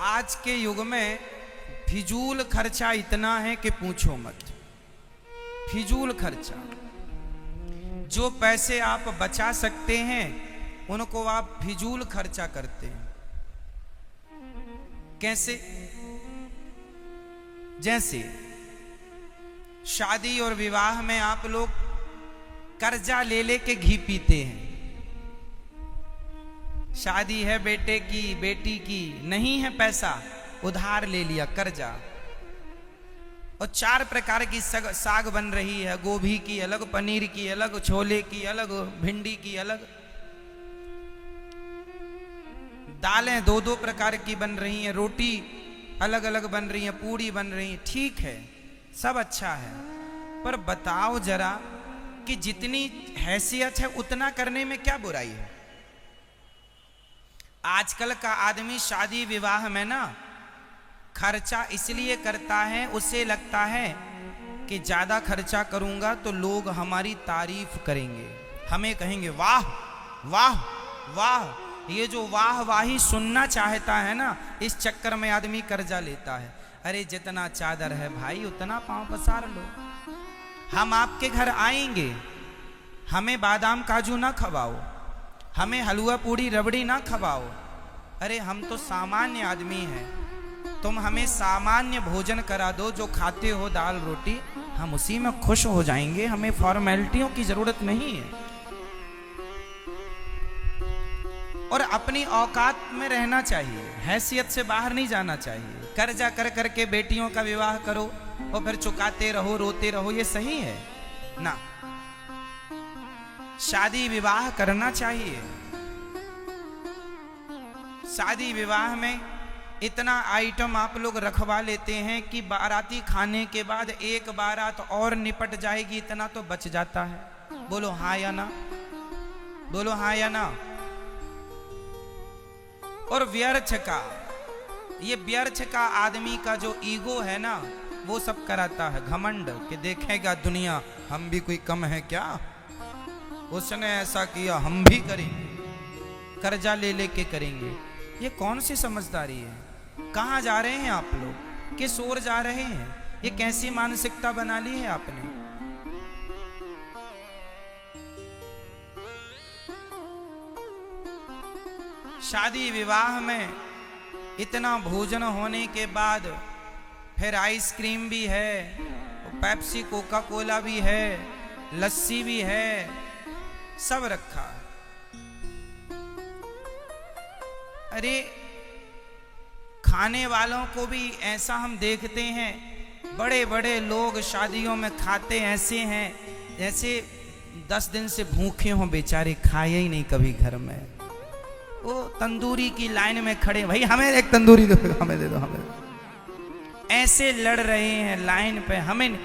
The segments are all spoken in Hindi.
आज के युग में फिजूल खर्चा इतना है कि पूछो मत। फिजूल खर्चा, जो पैसे आप बचा सकते हैं उनको आप फिजूल खर्चा करते हैं। कैसे? जैसे शादी और विवाह में आप लोग कर्जा ले लेके घी पीते हैं। शादी है बेटे की, बेटी की, नहीं है पैसा, उधार ले लिया कर्जा। और 4 प्रकार की साग बन रही है, गोभी की अलग, पनीर की अलग, छोले की अलग, भिंडी की अलग। दालें 2-2 प्रकार की बन रही हैं, रोटी अलग अलग बन रही है, पूड़ी बन रही है। ठीक है, सब अच्छा है, पर बताओ जरा कि जितनी हैसियत है उतना करने में क्या बुराई है? आजकल का आदमी शादी विवाह में ना खर्चा इसलिए करता है, उसे लगता है कि ज्यादा खर्चा करूंगा तो लोग हमारी तारीफ करेंगे, हमें कहेंगे वाह वाह वाह। ये जो वाह वाही सुनना चाहता है ना, इस चक्कर में आदमी कर्जा लेता है। अरे जितना चादर है भाई उतना पांव पसार लो। हम आपके घर आएंगे, हमें बादाम काजू ना खवाओ, हमें हलवा पूड़ी रबड़ी ना खवाओ। अरे हम तो सामान्य आदमी हैं, तुम हमें सामान्य भोजन करा दो, जो खाते हो दाल रोटी, हम उसी में खुश हो जाएंगे, हमें फॉर्मेलिटियों की जरूरत नहीं है। और अपनी औकात में रहना चाहिए, हैसियत से बाहर नहीं जाना चाहिए। कर्जा कर करके बेटियों का विवाह करो और फिर चुकाते रहो, रोते रहो, ये सही है ना? शादी विवाह करना चाहिए। शादी विवाह में इतना आइटम आप लोग रखवा लेते हैं कि बाराती खाने के बाद एक बारात और निपट जाएगी, इतना तो बच जाता है। बोलो हाँ या ना, बोलो हाँ या ना। और व्यर्थ का, ये व्यर्थ का आदमी का जो ईगो है ना, वो सब कराता है। घमंड कि देखेगा दुनिया हम भी कोई कम है क्या, उसने ऐसा किया हम भी करेंगे, कर्जा ले लेके करेंगे। ये कौन सी समझदारी है? कहाँ जा रहे हैं आप लोग? किस ओर जा रहे हैं? ये कैसी मानसिकता बना ली है आपने? शादी विवाह में इतना भोजन होने के बाद फिर आइसक्रीम भी है, पेप्सी कोका कोला भी है, लस्सी भी है, सब रखा। अरे खाने वालों को भी ऐसा हम देखते हैं, बड़े बड़े लोग शादियों में खाते ऐसे हैं जैसे 10 दिन से भूखे हों बेचारे, खाए ही नहीं कभी घर में। वो तंदूरी की लाइन में खड़े, भाई हमें एक तंदूरी दो, हमें दे दो, हमें। ऐसे लड़ रहे हैं लाइन पे, हमें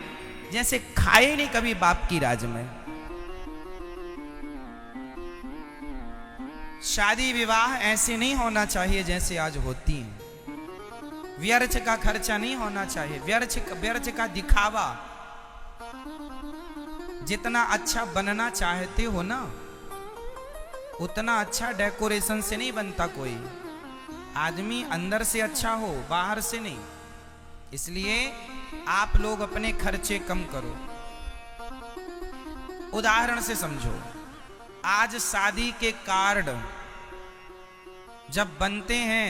जैसे खाए नहीं कभी बाप की राज में। शादी विवाह ऐसे नहीं होना चाहिए जैसे आज होती हैं। व्यर्थ का खर्चा नहीं होना चाहिए, व्यर्थ का दिखावा। जितना अच्छा बनना चाहते हो ना, उतना अच्छा डेकोरेशन से नहीं बनता कोई। आदमी अंदर से अच्छा हो, बाहर से नहीं। इसलिए आप लोग अपने खर्चे कम करो। उदाहरण से समझो, आज शादी के कार्ड जब बनते हैं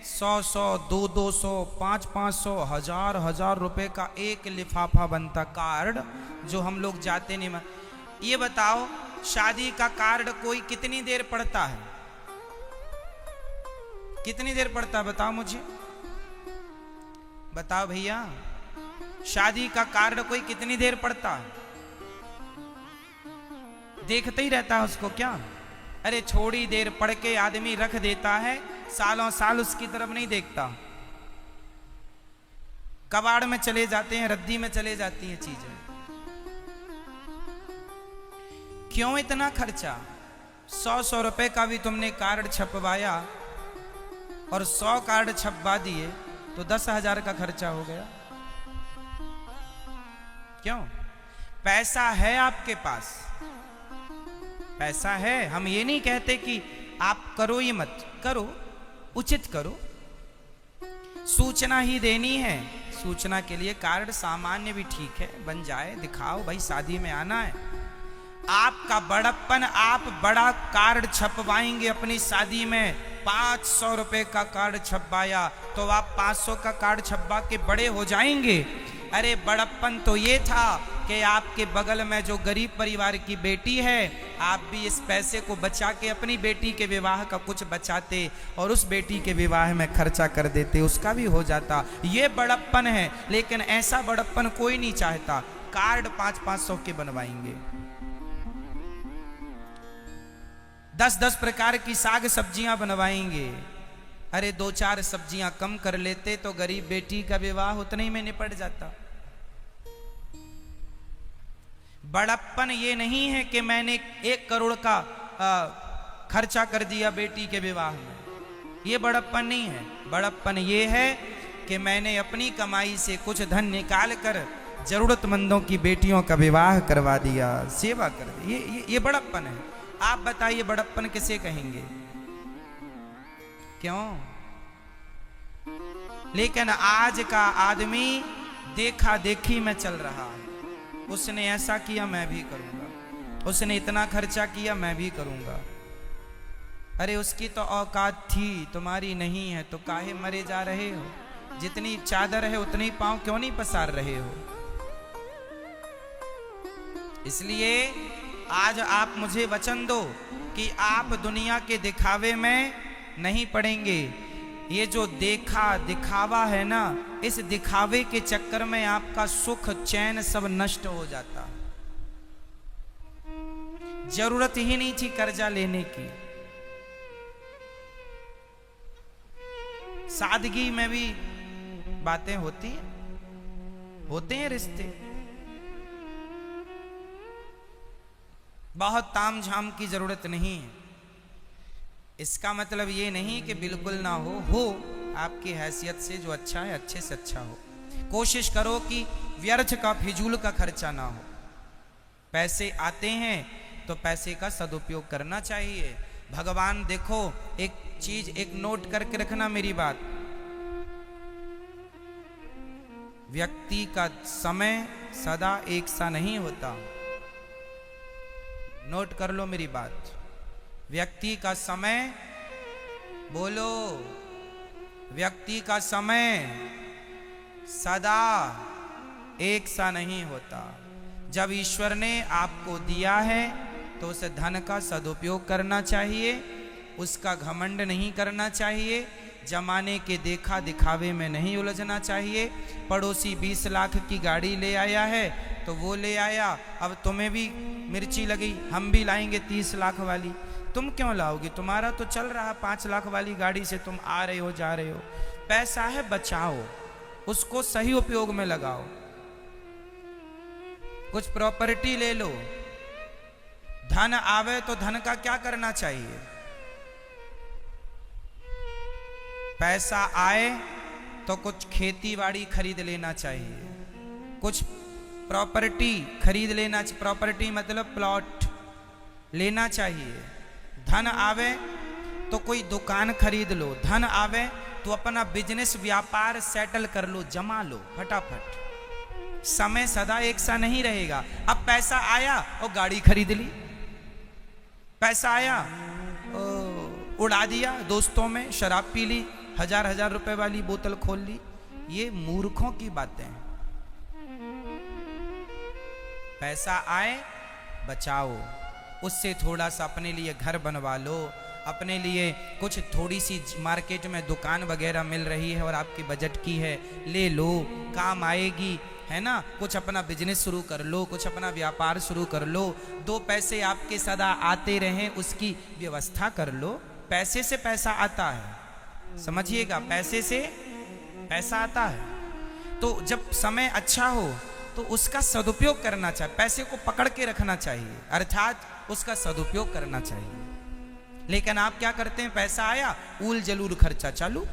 100-100, 200-200, 500-500, 1000-1000 रुपए का एक लिफाफा बनता कार्ड, जो हम लोग जाते नहीं। ये बताओ शादी का कार्ड कोई कितनी देर पढ़ता है? कितनी देर पढ़ता है बताओ मुझे, बताओ भैया। शादी का कार्ड कोई कितनी देर पढ़ता है? देखते ही रहता है उसको क्या? अरे थोड़ी देर पढ़ के आदमी रख देता है, सालों साल उसकी तरफ नहीं देखता। कबाड़ में चले जाते हैं, रद्दी में चले जाती हैं चीजें। क्यों इतना खर्चा? 100-100 रुपए का भी तुमने कार्ड छपवाया और 100 कार्ड छपवा दिए तो 10,000 का खर्चा हो गया। क्यों? पैसा है आपके पास, पैसा है। हम ये नहीं कहते कि आप करो ये मत करो, उचित करो, सूचना ही देनी है। सूचना के लिए कार्ड सामान्य भी ठीक है, बन जाए, दिखाओ भाई शादी में आना है। आपका बड़प्पन, आप बड़ा कार्ड छपवाएंगे अपनी शादी में, 500 रुपए का कार्ड छपवाया तो आप 500 का कार्ड छपवा के बड़े हो जाएंगे। अरे बड़प्पन तो ये था कि आपके बगल में जो गरीब परिवार की बेटी है, आप भी इस पैसे को बचा के अपनी बेटी के विवाह का कुछ बचाते और उस बेटी के विवाह में खर्चा कर देते, उसका भी हो जाता। ये बड़प्पन है। लेकिन ऐसा बड़प्पन कोई नहीं चाहता। कार्ड 500-500 के बनवाएंगे, 10-10 प्रकार की साग सब्जियां बनवाएंगे। अरे 2-4 सब्जियां कम कर लेते तो गरीब बेटी का विवाह उतने ही में निपट जाता। बड़प्पन ये नहीं है कि मैंने 1 करोड़ का खर्चा कर दिया बेटी के विवाह में, ये बड़प्पन नहीं है। बड़प्पन ये है कि मैंने अपनी कमाई से कुछ धन निकाल कर जरूरतमंदों की बेटियों का विवाह करवा दिया, सेवा कर दी। ये बड़प्पन है। आप बताइए बड़प्पन किसे कहेंगे? क्यों? लेकिन आज का आदमी देखा देखी में चल रहा है। उसने ऐसा किया मैं भी करूंगा, उसने इतना खर्चा किया मैं भी करूंगा। अरे उसकी तो औकात थी, तुम्हारी नहीं है, तो काहे मरे जा रहे हो? जितनी चादर है उतनी पांव क्यों नहीं पसार रहे हो? इसलिए आज आप मुझे वचन दो कि आप दुनिया के दिखावे में नहीं पड़ेंगे। ये जो देखा दिखावा है ना, इस दिखावे के चक्कर में आपका सुख चैन सब नष्ट हो जाता। जरूरत ही नहीं थी कर्जा लेने की। सादगी में भी बातें होती हैं, होते हैं रिश्ते। बहुत ताम झाम की जरूरत नहीं है। इसका मतलब ये नहीं कि बिल्कुल ना हो आपकी हैसियत से जो अच्छा है अच्छे से अच्छा हो। कोशिश करो कि व्यर्थ का फिजूल का खर्चा ना हो। पैसे आते हैं तो पैसे का सदुपयोग करना चाहिए। भगवान देखो, एक चीज एक नोट करके रखना मेरी बात, व्यक्ति का समय सदा एक सा नहीं होता। नोट कर लो मेरी बात। व्यक्ति का समय, बोलो, व्यक्ति का समय सदा एक सा नहीं होता। जब ईश्वर ने आपको दिया है तो उस धन का सदुपयोग करना चाहिए, उसका घमंड नहीं करना चाहिए, जमाने के देखा दिखावे में नहीं उलझना चाहिए। पड़ोसी 20 लाख की गाड़ी ले आया है तो वो ले आया, अब तुम्हें भी मिर्ची लगी, हम भी लाएंगे 30 लाख वाली। तुम क्यों लाओगे? तुम्हारा तो चल रहा 5 लाख वाली गाड़ी से तुम आ रहे हो जा रहे हो। पैसा है, बचाओ, उसको सही उपयोग में लगाओ। कुछ प्रॉपर्टी ले लो। धन आवे तो धन का क्या करना चाहिए? पैसा आए तो कुछ खेती बाड़ी खरीद लेना चाहिए, कुछ प्रॉपर्टी खरीद लेना चाहिए। प्रॉपर्टी मतलब प्लॉट लेना चाहिए। धन आवे तो कोई दुकान खरीद लो, धन आवे तो अपना बिजनेस व्यापार सेटल कर लो, जमा लो फटाफट। समय सदा एक सा नहीं रहेगा। अब पैसा आया और गाड़ी खरीद ली, पैसा आया उड़ा दिया, दोस्तों में शराब पी ली, 1000-1000 रुपए वाली बोतल खोल ली। ये मूर्खों की बातें हैं। पैसा आए बचाओ, उससे थोड़ा सा अपने लिए घर बनवा लो, अपने लिए कुछ थोड़ी सी मार्केट में दुकान वगैरह मिल रही है और आपकी बजट की है, ले लो, काम आएगी, है ना। कुछ अपना बिजनेस शुरू कर लो, कुछ अपना व्यापार शुरू कर लो, 2 पैसे आपके सदा आते रहें उसकी व्यवस्था कर लो। पैसे से पैसा आता है, समझिएगा, पैसे से पैसा आता है। तो जब समय अच्छा हो तो उसका सदुपयोग करना चाहिए, पैसे को पकड़ के रखना चाहिए, अर्थात उसका सदुपयोग करना चाहिए। लेकिन आप क्या करते हैं? पैसा आया, उल जलूल खर्चा चालू।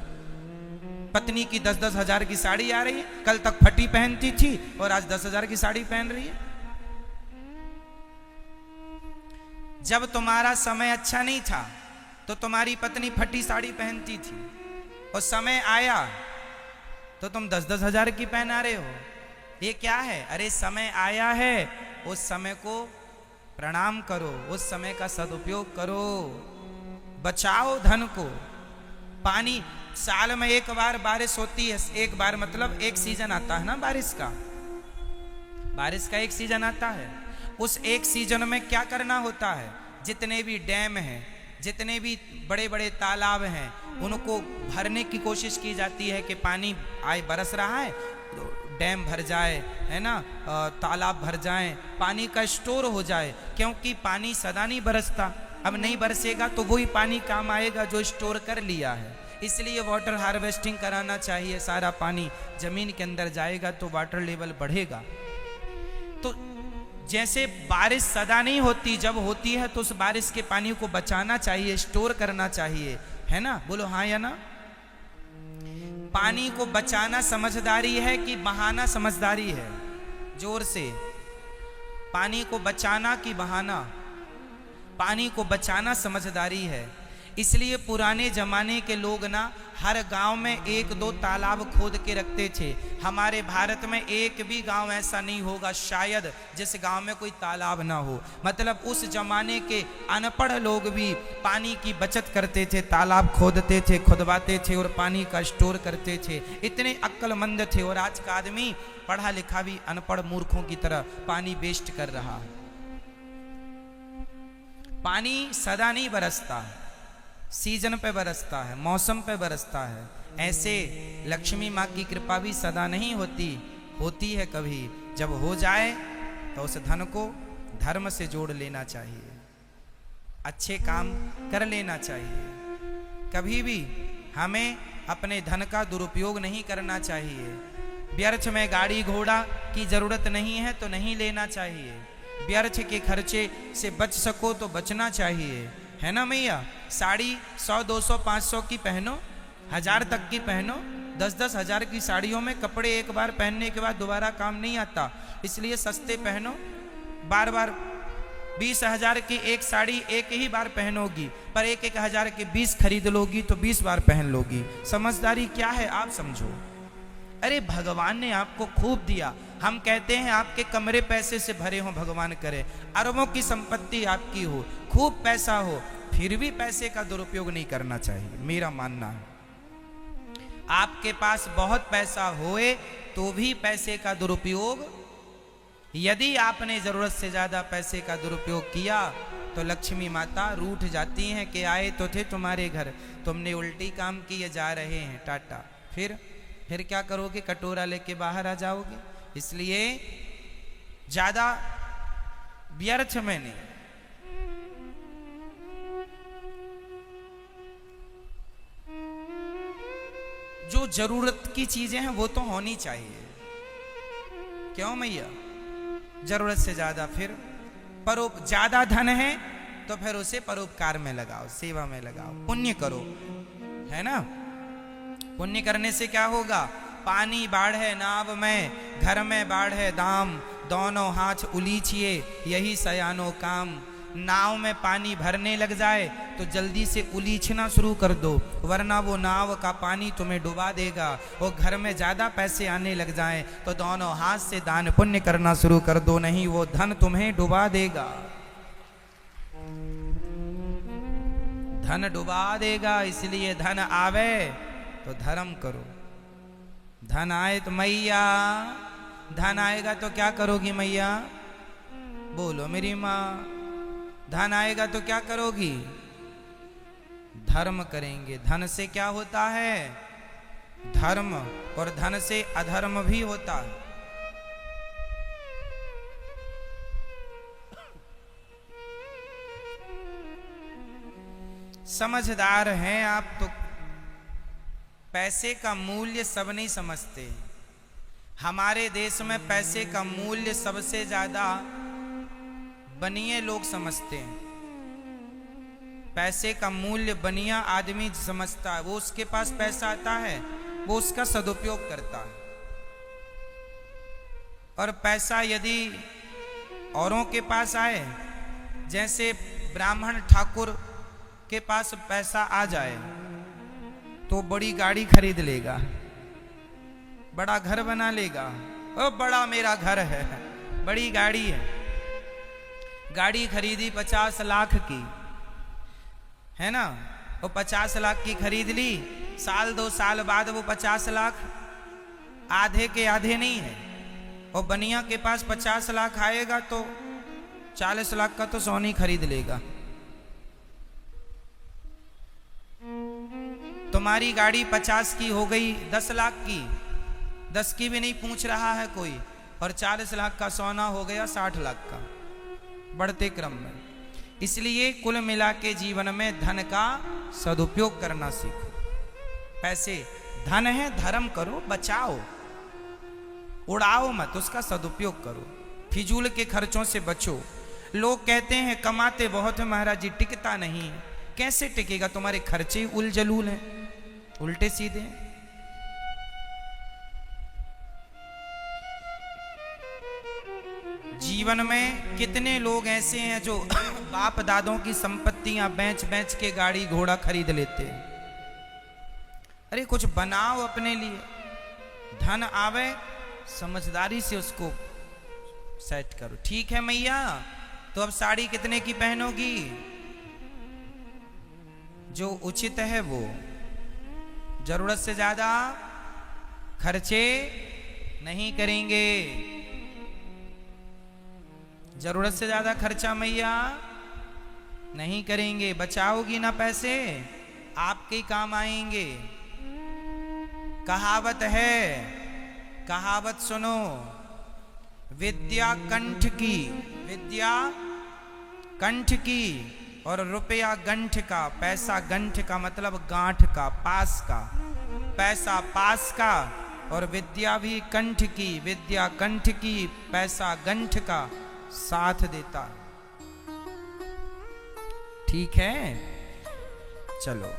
पत्नी की 10-10 हजार की साड़ी आ रही है, कल तक फटी पहनती थी और आज 10,000 की साड़ी पहन रही है। जब तुम्हारा समय अच्छा नहीं था तो तुम्हारी पत्नी फटी साड़ी पहनती थी, और समय आया तो तुम 10-10 हजार की पहना रहे हो, ये क्या है? अरे समय आया है, उस समय को प्रणाम करो, उस समय का सदुपयोग करो, बचाओ धन को। पानी साल में एक बार बारिश होती है, एक बार मतलब एक सीजन आता है ना बारिश का एक सीजन आता है। उस एक सीजन में क्या करना होता है? जितने भी डैम हैं, जितने भी बड़े बड़े तालाब हैं, उनको भरने की कोशिश की जाती है कि पानी आए, बरस रहा है तो डैम भर जाए, है ना, तालाब भर जाएं, पानी का स्टोर हो जाए, क्योंकि पानी सदा नहीं बरसता। अब नहीं बरसेगा तो वही पानी काम आएगा जो स्टोर कर लिया है। इसलिए वाटर हार्वेस्टिंग कराना चाहिए, सारा पानी जमीन के अंदर जाएगा तो वाटर लेवल बढ़ेगा। तो जैसे बारिश सदा नहीं होती, जब होती है तो उस बारिश के पानी को बचाना चाहिए, स्टोर करना चाहिए, है ना? बोलो हाँ या ना? पानी को बचाना समझदारी है कि बहाना समझदारी है? जोर से, पानी को बचाना कि बहाना? पानी को बचाना समझदारी है। इसलिए पुराने जमाने के लोग ना हर गांव में 1-2 तालाब खोद के रखते थे। हमारे भारत में एक भी गांव ऐसा नहीं होगा शायद जिस गांव में कोई तालाब ना हो। मतलब उस जमाने के अनपढ़ लोग भी पानी की बचत करते थे, तालाब खोदते थे, खुदवाते थे और पानी का स्टोर करते थे। इतने अक्लमंद थे। और आज का आदमी पढ़ा लिखा भी अनपढ़ मूर्खों की तरह पानी वेस्ट कर रहा है। पानी सदा नहीं बरसता, सीजन पे बरसता है, मौसम पे बरसता है। ऐसे लक्ष्मी माँ की कृपा भी सदा नहीं होती, होती है कभी। जब हो जाए तो उस धन को धर्म से जोड़ लेना चाहिए, अच्छे काम कर लेना चाहिए। कभी भी हमें अपने धन का दुरुपयोग नहीं करना चाहिए। व्यर्थ में गाड़ी घोड़ा की जरूरत नहीं है तो नहीं लेना चाहिए। व्यर्थ के खर्चे से बच सको तो बचना चाहिए, है ना मैया? साड़ी 100, 200, 500 की पहनो, 1000 तक की पहनो। 10-10 हजार की साड़ियों में कपड़े एक बार पहनने के बाद दोबारा काम नहीं आता, इसलिए सस्ते पहनो। बार बार 20,000 की एक साड़ी एक ही बार पहनोगी, पर 1-1 हजार के 20 खरीद लोगी तो 20 बार पहन लोगी। समझदारी क्या है आप समझो। अरे भगवान ने आपको खूब दिया। हम कहते हैं आपके कमरे पैसे से भरे हो, भगवान करे अरबों की संपत्ति आपकी हो, खूब पैसा हो, फिर भी पैसे का दुरुपयोग नहीं करना चाहिए, मेरा मानना है। आपके पास बहुत पैसा होए तो भी पैसे का दुरुपयोग, यदि आपने जरूरत से ज्यादा पैसे का दुरुपयोग किया तो लक्ष्मी माता रूठ जाती हैं कि आए तो थे तुम्हारे घर, तुमने उल्टी काम किए, जा रहे हैं टाटा। फिर क्या करोगे? कटोरा लेके बाहर आ जाओगे। इसलिए ज्यादा व्यर्थ में नहीं। जो जरूरत की चीजें हैं वो तो होनी चाहिए, क्यों मैया? जरूरत से ज्यादा फिर ज्यादा धन है तो फिर उसे परोपकार में लगाओ, सेवा में लगाओ, पुण्य करो, है ना? पुण्य करने से क्या होगा? पानी बाढ़े नाव में, घर में बाढ़े दाम, दोनों हाथ उलीचिए यही सयानो काम। नाव में पानी भरने लग जाए तो जल्दी से उलीचना शुरू कर दो, वरना वो नाव का पानी तुम्हें डुबा देगा। वो घर में ज्यादा पैसे आने लग जाएं तो दोनों हाथ से दान पुण्य करना शुरू कर दो, नहीं वो धन तुम्हें डुबा देगा, धन डुबा देगा। इसलिए धन आवे तो धर्म करो। धन आए तो मैया, धन आएगा तो क्या करोगी मैया? बोलो मेरी माँ। धन आएगा तो क्या करोगी? धर्म करेंगे। धन से क्या होता है? धर्म। और धन से अधर्म भी होता है। समझदार हैं आप तो पैसे का मूल्य सब नहीं समझते। हमारे देश में पैसे का मूल्य सबसे ज्यादा बनिए लोग समझते हैं। पैसे का मूल्य बनिया आदमी समझता है। वो उसके पास पैसा आता है, वो उसका सदुपयोग करता है। और पैसा यदि औरों के पास आए, जैसे ब्राह्मण ठाकुर के पास पैसा आ जाए तो बड़ी गाड़ी खरीद लेगा, बड़ा घर बना लेगा। ओ बड़ा मेरा घर है, बड़ी गाड़ी है, गाड़ी खरीदी 50 लाख की, है ना। वो 50 लाख की खरीद ली, साल 2 साल बाद वो 50 लाख आधे के आधे नहीं है। और बनिया के पास 50 लाख आएगा तो 40 लाख का तो सोनी खरीद लेगा। तुम्हारी गाड़ी 50 की हो गई 10 लाख की, 10 की भी नहीं पूछ रहा है कोई, और 40 लाख का सोना हो गया 60 लाख का, बढ़ते क्रम में। इसलिए कुल मिला के जीवन में धन का सदुपयोग करना सीखो। पैसे धन है, धर्म करो, बचाओ, उड़ाओ मत, उसका सदुपयोग करो। फिजूल के खर्चों से बचो। लोग कहते हैं कमाते बहुत है महाराज जी, टिकता नहीं है। कैसे टिकेगा? तुम्हारे खर्चे उल जलूल हैं, उल्टे सीधे। जीवन में कितने लोग ऐसे हैं जो बाप दादों की संपत्तियां बेच बेच के गाड़ी घोड़ा खरीद लेते हैं। अरे कुछ बनाओ अपने लिए, धन आवे समझदारी से उसको सेट करो। ठीक है मैया, तो अब साड़ी कितने की पहनोगी? जो उचित है वो, जरूरत से ज्यादा खर्चे नहीं करेंगे। जरूरत से ज्यादा खर्चा मैया नहीं करेंगे। बचाओगी ना पैसे, आपके काम आएंगे। कहावत है, कहावत सुनो, विद्या कंठ की, विद्या कंठ की और रुपया गंठ का। पैसा गंठ का मतलब गांठ का, पास का। पैसा पास का और विद्या भी कंठ की, विद्या कंठ की, पैसा गंठ का साथ देता। ठीक है, चलो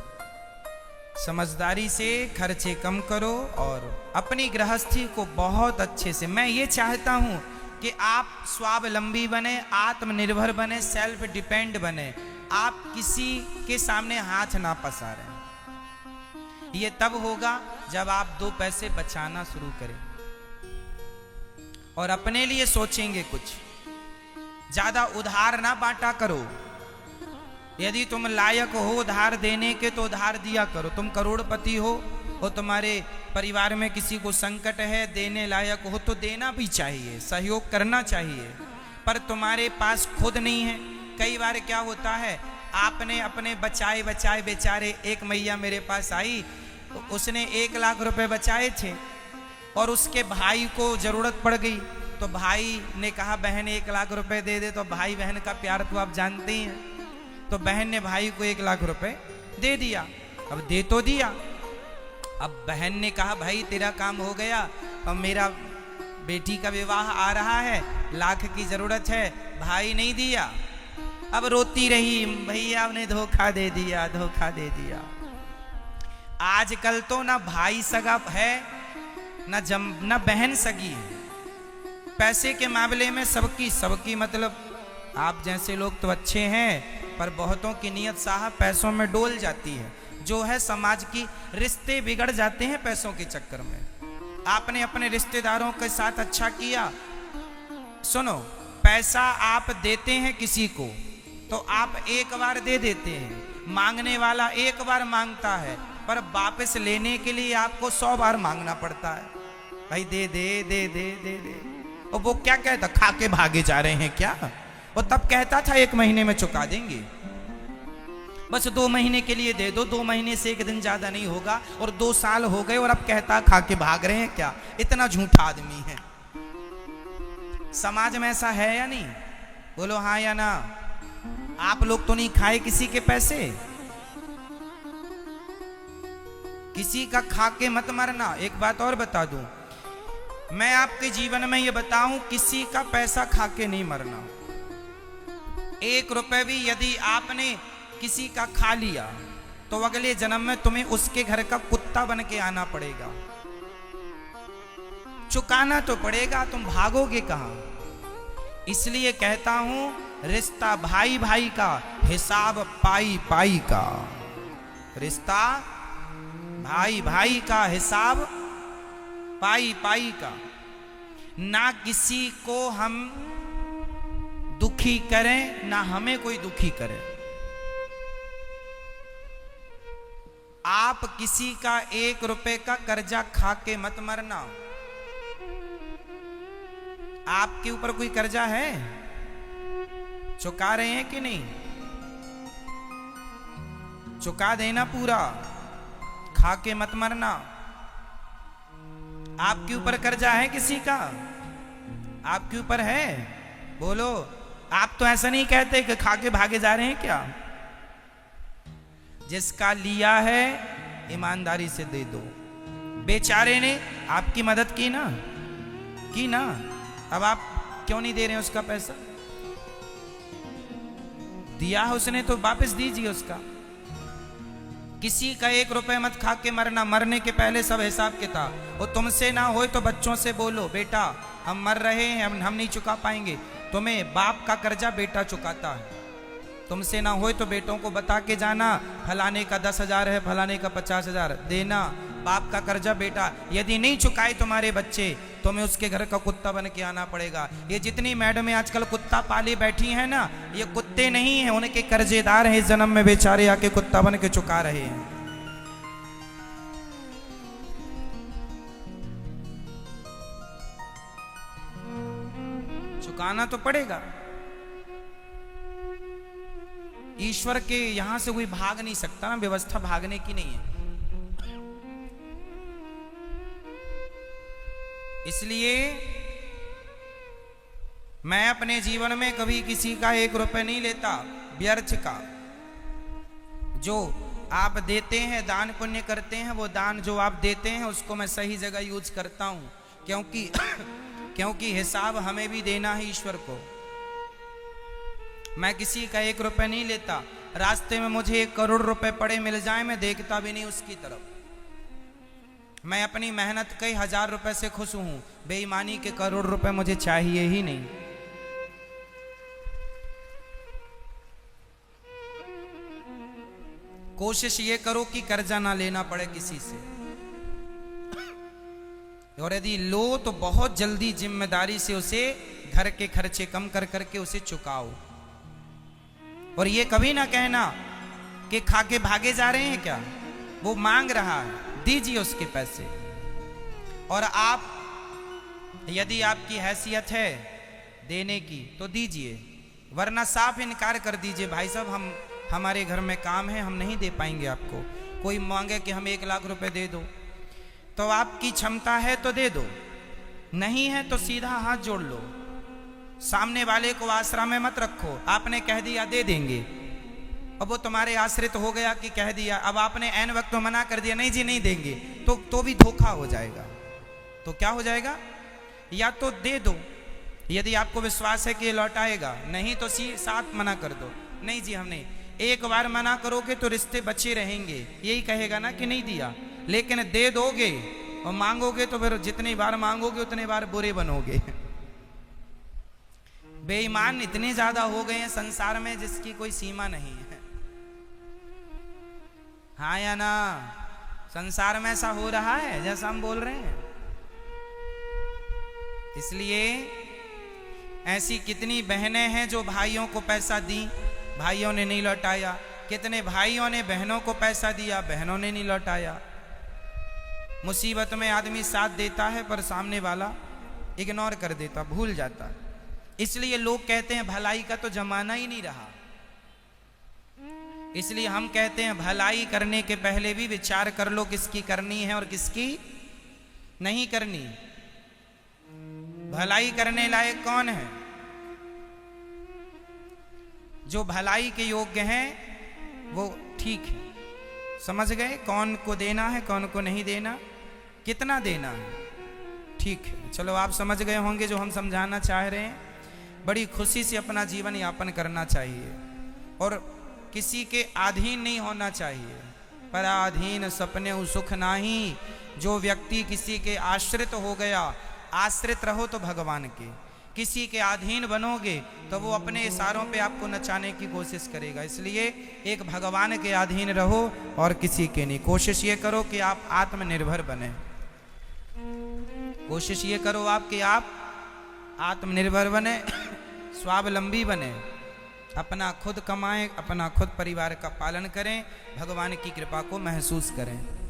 समझदारी से खर्चे कम करो और अपनी गृहस्थी को बहुत अच्छे से। मैं ये चाहता हूं कि आप स्वावलंबी बने, आत्मनिर्भर बने, सेल्फ डिपेंड बने। आप किसी के सामने हाथ ना पसारें। ये तब होगा जब आप 2 पैसे बचाना शुरू करें और अपने लिए सोचेंगे कुछ। ज्यादा उधार ना बांटा करो। यदि तुम लायक हो उधार देने के तो उधार दिया करो। तुम करोड़पति हो और तुम्हारे परिवार में किसी को संकट है, देने लायक हो तो देना भी चाहिए, सहयोग करना चाहिए। पर तुम्हारे पास खुद नहीं है। कई बार क्या होता है, आपने अपने बचाए बचाए बेचारे, एक मैया मेरे पास आई, उसने 1 लाख रुपए बचाए थे और उसके भाई को जरूरत पड़ गई। तो भाई ने कहा बहन 1 लाख रुपए दे दे। तो भाई बहन का प्यार तो आप जानते ही हैं। तो बहन ने भाई को 1 लाख रुपए दे दिया। अब दे तो दिया। अब बहन ने कहा भाई तेरा काम हो गया, अब मेरा बेटी का विवाह आ रहा है, लाख की जरूरत है, भाई नहीं दिया। अब रोती रही, भैया ने धोखा दे दिया, धोखा दे दिया। आजकल तो ना भाई सगा है ना बहन सगी है। पैसे के मामले में सबकी मतलब आप जैसे लोग तो अच्छे हैं, पर बहुतों की नीयत साहब पैसों में डोल जाती है। जो है समाज की रिश्ते बिगड़ जाते हैं पैसों के चक्कर में। आपने अपने रिश्तेदारों के साथ अच्छा किया। सुनो, पैसा आप देते हैं किसी को तो आप एक बार दे देते हैं, मांगने वाला एक बार मांगता है, पर वापस लेने के लिए आपको 100 बार मांगना पड़ता है। भाई दे दे दे दे दे दे। और वो क्या कहता, खा के भागे जा रहे हैं क्या? वो तब कहता था 1 महीने में चुका देंगे, बस 2 महीने के लिए दे दो, 2 महीने से 1 दिन ज्यादा नहीं होगा। और 2 साल हो गए और अब कहता खा के भाग रहे हैं क्या? इतना झूठा आदमी है। समाज में ऐसा है या नहीं? बोलो हाँ या ना। आप लोग तो नहीं खाए किसी के पैसे? किसी का खा के मत मरना। एक बात और बता दूं, मैं आपके जीवन में ये बताऊं, किसी का पैसा खा के नहीं मरना। 1 रुपए भी यदि आपने किसी का खा लिया तो अगले जन्म में तुम्हें उसके घर का कुत्ता बन के आना पड़ेगा। चुकाना तो पड़ेगा, तुम भागोगे कहां? इसलिए कहता हूं, रिश्ता भाई भाई का, हिसाब पाई पाई का। रिश्ता भाई भाई का, हिसाब पाई पाई का। ना किसी को हम दुखी करें, ना हमें कोई दुखी करे। आप किसी का 1 रुपए का कर्जा खा के मत मरना। आपके ऊपर कोई कर्जा है, चुका रहे हैं कि नहीं? चुका देना पूरा, खा के मत मरना। आपके ऊपर कर्जा है किसी का? आपके ऊपर है? बोलो। आप तो ऐसा नहीं कहते कि खा के भागे जा रहे हैं क्या? जिसका लिया है ईमानदारी से दे दो। बेचारे ने आपकी मदद की ना, की ना, अब आप क्यों नहीं दे रहे हैं उसका पैसा? दिया है उसने तो वापस दीजिए उसका। किसी का 1 रुपए मत खा के मरना। मरने के पहले सब हिसाब किताब। वो तुमसे ना हो तो बच्चों से बोलो, बेटा हम मर रहे हैं, हम नहीं चुका पाएंगे। तुम्हें बाप का कर्जा बेटा चुकाता है। तुमसे ना हो तो बेटों को बता के जाना, फलाने का 10,000 है, फलाने का 50,000 देना। बाप का कर्जा बेटा, यदि नहीं चुकाए तुम्हारे बच्चे, तुम्हें उसके घर का कुत्ता बन के आना पड़ेगा। ये जितनी मैडमें आजकल कुत्ता पाली बैठी हैं ना, ये कुत्ते नहीं हैं, उनके कर्जेदार हैं। इस जन्म में बेचारे आके कुत्ता बन के चुका रहे हैं। चुकाना तो पड़ेगा। ईश्वर के यहां से कोई भाग नहीं सकता ना, व्यवस्था भागने की नहीं है। इसलिए मैं अपने जीवन में कभी किसी का 1 रुपए नहीं लेता व्यर्थ का। जो आप देते हैं, दान पुण्य करते हैं, वो दान जो आप देते हैं उसको मैं सही जगह यूज करता हूं, क्योंकि हिसाब हमें भी देना है ईश्वर को। मैं किसी का 1 रुपए नहीं लेता। रास्ते में मुझे 1 करोड़ रुपए पड़े मिल जाए, मैं देखता भी नहीं उसकी तरफ। मैं अपनी मेहनत कई 1000 रुपए से खुश हूं। बेईमानी के करोड़ रुपए मुझे चाहिए ही नहीं। कोशिश ये करो कि कर्जा ना लेना पड़े किसी से, और यदि लो तो बहुत जल्दी जिम्मेदारी से उसे घर के खर्चे कम कर करके उसे चुकाओ। और ये कभी ना कहना कि खा के भागे जा रहे हैं क्या, वो मांग रहा है, दीजिए उसके पैसे। और आप, यदि आपकी हैसियत है देने की तो दीजिए, वरना साफ इनकार कर दीजिए, भाई साहब हमारे घर में काम है, हम नहीं दे पाएंगे आपको। कोई मांगे कि हम 1 लाख रुपए दे दो, तो आपकी क्षमता है तो दे दो, नहीं है तो सीधा हाथ जोड़ लो। सामने वाले को आसरा में मत रखो। आपने कह दिया दे देंगे, अब वो तुम्हारे आश्रित हो गया कि कह दिया, अब आपने ऐन वक्त तो मना कर दिया, नहीं जी नहीं देंगे, तो भी धोखा हो जाएगा। तो क्या हो जाएगा? या तो दे दो, यदि आपको विश्वास है कि ये लौटाएगा, नहीं तो साथ मना कर दो, नहीं जी हम नहीं। एक बार मना करोगे तो रिश्ते बचे रहेंगे, यही कहेगा ना कि नहीं दिया। लेकिन दे दोगे और मांगोगे तो फिर जितनी बार मांगोगे उतने बार बुरे बनोगे। बेईमान इतने ज्यादा हो गए हैं संसार में जिसकी कोई सीमा नहीं है। हाँ या ना? संसार में ऐसा हो रहा है जैसा हम बोल रहे हैं। इसलिए ऐसी कितनी बहनें हैं जो भाइयों को पैसा दी, भाइयों ने नहीं लौटाया। कितने भाइयों ने बहनों को पैसा दिया, बहनों ने नहीं लौटाया। मुसीबत में आदमी साथ देता है पर सामने वाला इग्नोर कर देता, भूल जाता। इसलिए लोग कहते हैं भलाई का तो जमाना ही नहीं रहा। इसलिए हम कहते हैं भलाई करने के पहले भी विचार कर लो किसकी करनी है और किसकी नहीं करनी। भलाई करने लायक कौन है? जो भलाई के योग्य हैं वो ठीक है। समझ गए कौन को देना है, कौन को नहीं देना, कितना देना है, ठीक है। चलो आप समझ गए होंगे जो हम समझाना चाह रहे हैं। बड़ी खुशी से अपना जीवन यापन करना चाहिए और किसी के अधीन नहीं होना चाहिए। पराधीन सपने सुख नाही। जो व्यक्ति किसी के आश्रित हो गया, आश्रित रहो तो भगवान के, किसी के अधीन बनोगे तो वो अपने इशारों पे आपको नचाने की कोशिश करेगा। इसलिए एक भगवान के अधीन रहो और किसी के नहीं। कोशिश ये करो कि आप आत्मनिर्भर बने। कोशिश ये करो आप कि आप आत्मनिर्भर बने, स्वावलंबी बने, अपना खुद कमाएं, अपना खुद परिवार का पालन करें, भगवान की कृपा को महसूस करें।